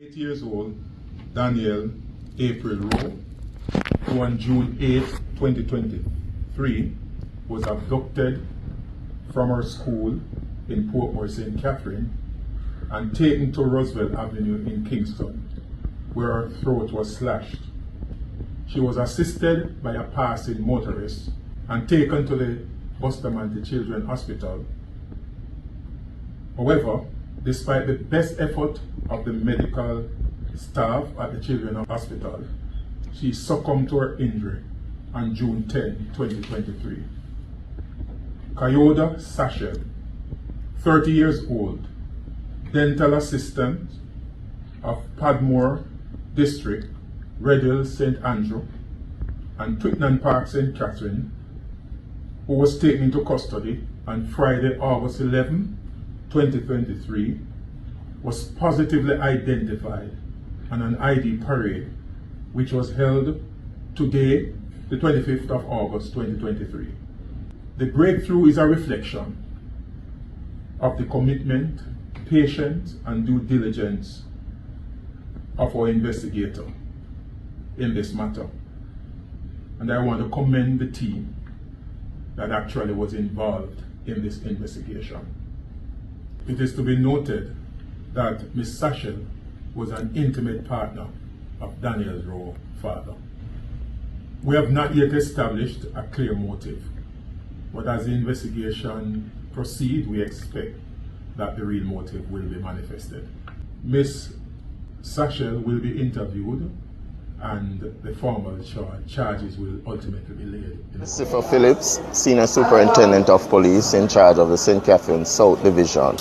8 years old, Danielle April Rowe, who on June 8, 2023, was abducted from her school in Portmore, St. Catherine, and taken to Roosevelt Avenue in Kingston, where her throat was slashed. She was assisted by a passing motorist and taken to the Bustamante Children's Hospital. However, despite the best effort of the medical staff at the Children's Hospital, she succumbed to her injury on June 10, 2023. Kayoda Sachel, 30 years old, dental assistant of Padmore District, Red Hills, St. Andrew, and Twickenham Park, St. Catherine, who was taken into custody on Friday, August 11, 2023, was positively identified on an ID parade which was held today, the 25th of August 2023. The breakthrough is a reflection of the commitment, patience, and due diligence of our investigator in this matter. And I want to commend the team that actually was involved in this investigation. It is to be noted that Ms. Sachel was an intimate partner of Danielle Rowe's father. We have not yet established a clear motive, but as the investigation proceeds, we expect that the real motive will be manifested. Ms. Sachel will be interviewed and the formal charges will ultimately be laid. Christopher Phillips, Senior Superintendent of Police in charge of the St. Catherine South Division.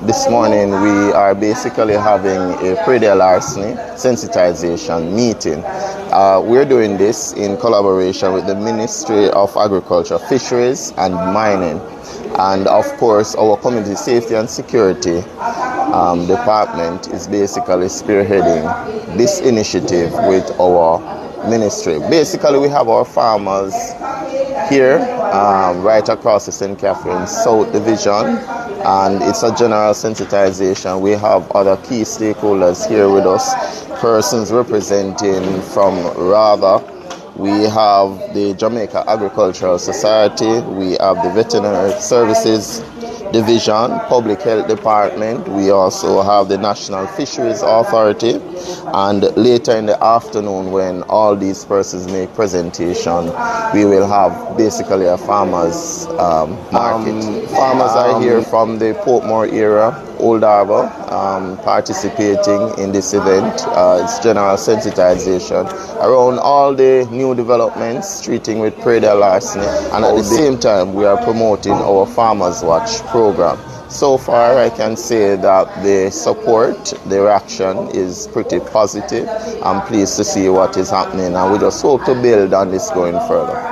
This morning we are basically having a predial larceny sensitization meeting. We're doing this in collaboration with the Ministry of Agriculture, Fisheries and Mining, and of course our Community Safety and Security department is basically spearheading this initiative with our ministry. Basically we have our farmers here right across the St. Catherine South Division, and it's a general sensitization. We have other key stakeholders here with us, persons representing from RAVA. We have the Jamaica Agricultural Society, we have the Veterinary Services Division, Public Health Department, we also have the National Fisheries Authority, and later in the afternoon when all these persons make presentation, we will have basically a farmers market. Farmers are here from the Portmore area, Old Harbour, participating in this event. It's general sensitization around all the new developments treating with predial larceny, and at the same time we are promoting our Farmers Watch program. So far I can say that the support, the reaction is pretty positive. I'm pleased to see what is happening, and we just hope to build on this going further.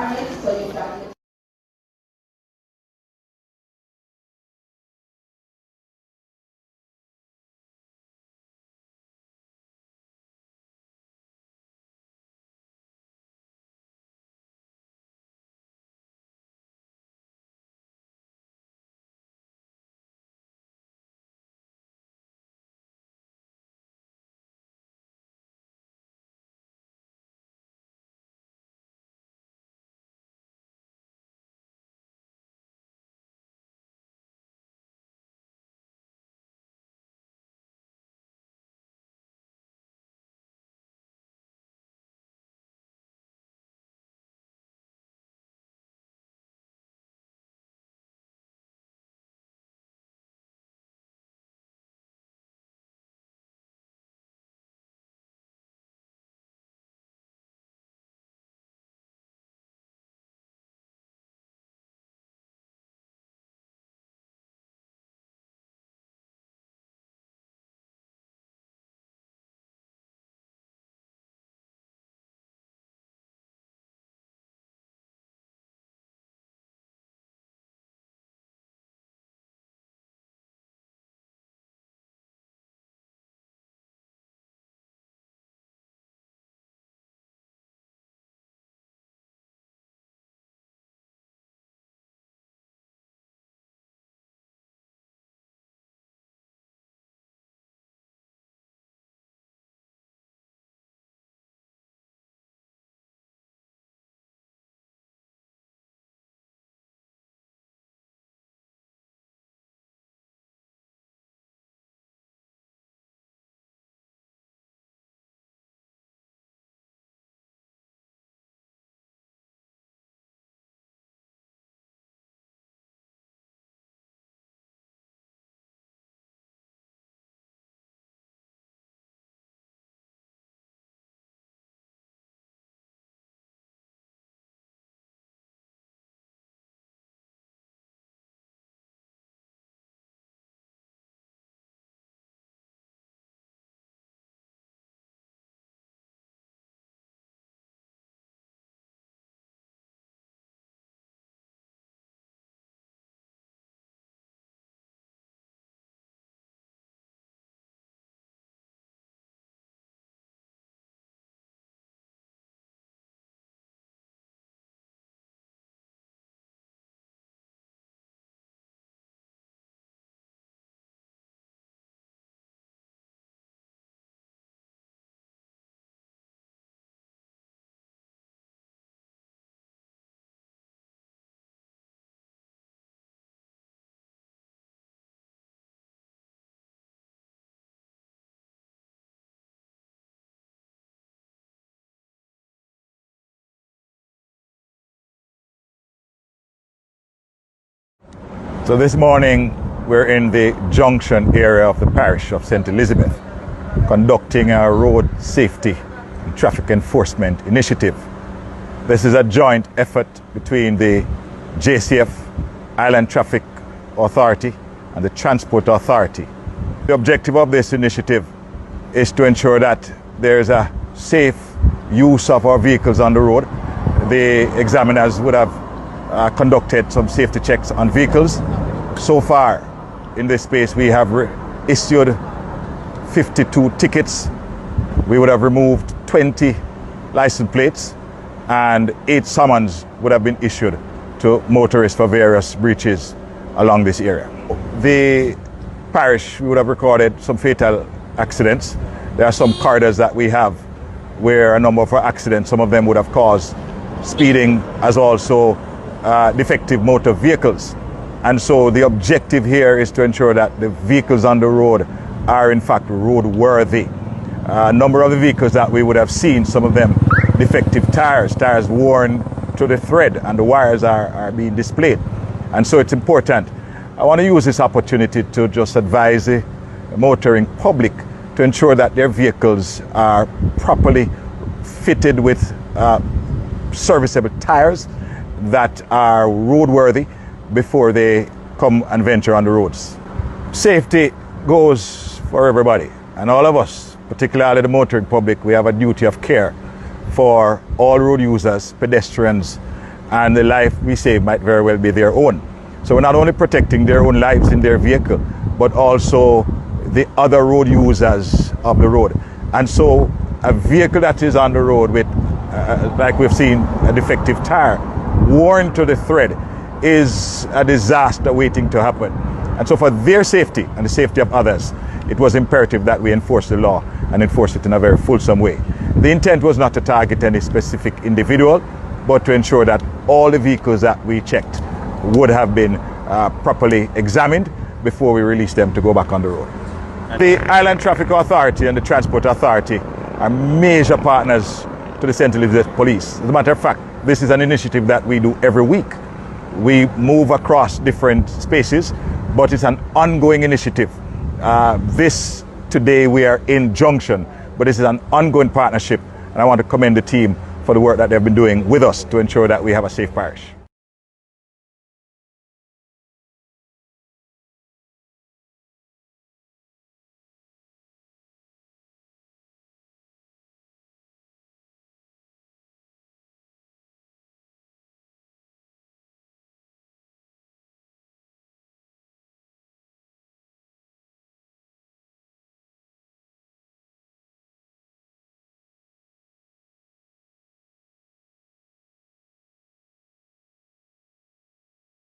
So this morning we're in the junction area of the parish of St. Elizabeth, conducting a road safety and traffic enforcement initiative. This is a joint effort between the JCF, Island Traffic Authority, and the Transport Authority. The objective of this initiative is to ensure that there is a safe use of our vehicles on the road. The examiners would have conducted some safety checks on vehicles. So far in this space we have issued 52 tickets. We would have removed 20 license plates, and 8 summons would have been issued to motorists for various breaches along this area. The parish, we would have recorded some fatal accidents. There are some corridors that we have where a number of our accidents, some of them would have caused speeding as also defective motor vehicles. And so the objective here is to ensure that the vehicles on the road are in fact roadworthy. A number of the vehicles that we would have seen, some of them defective tires worn to the thread, and the wires are being displayed. And so it's important. I want to use this opportunity to just advise the motoring public to ensure that their vehicles are properly fitted with serviceable tires that are roadworthy before they come and venture on the roads. Safety goes for everybody, and all of us, particularly the motoring public, we have a duty of care for all road users, pedestrians, and the life we save might very well be their own. So we're not only protecting their own lives in their vehicle, but also the other road users of the road. And so a vehicle that is on the road with, like we've seen, a defective tire worn to the thread is a disaster waiting to happen. And so for their safety and the safety of others, it was imperative that we enforce the law and enforce it in a very fulsome way. The intent was not to target any specific individual, but to ensure that all the vehicles that we checked would have been properly examined before we release them to go back on the road. The Island Traffic Authority and the Transport Authority are major partners to the St. Elizabeth Police. As a matter of fact, this is an initiative that we do every week. We move across different spaces, but it's an ongoing initiative. Today we are in Junction, but this is an ongoing partnership, and I want to commend the team for the work that they've been doing with us to ensure that we have a safe parish.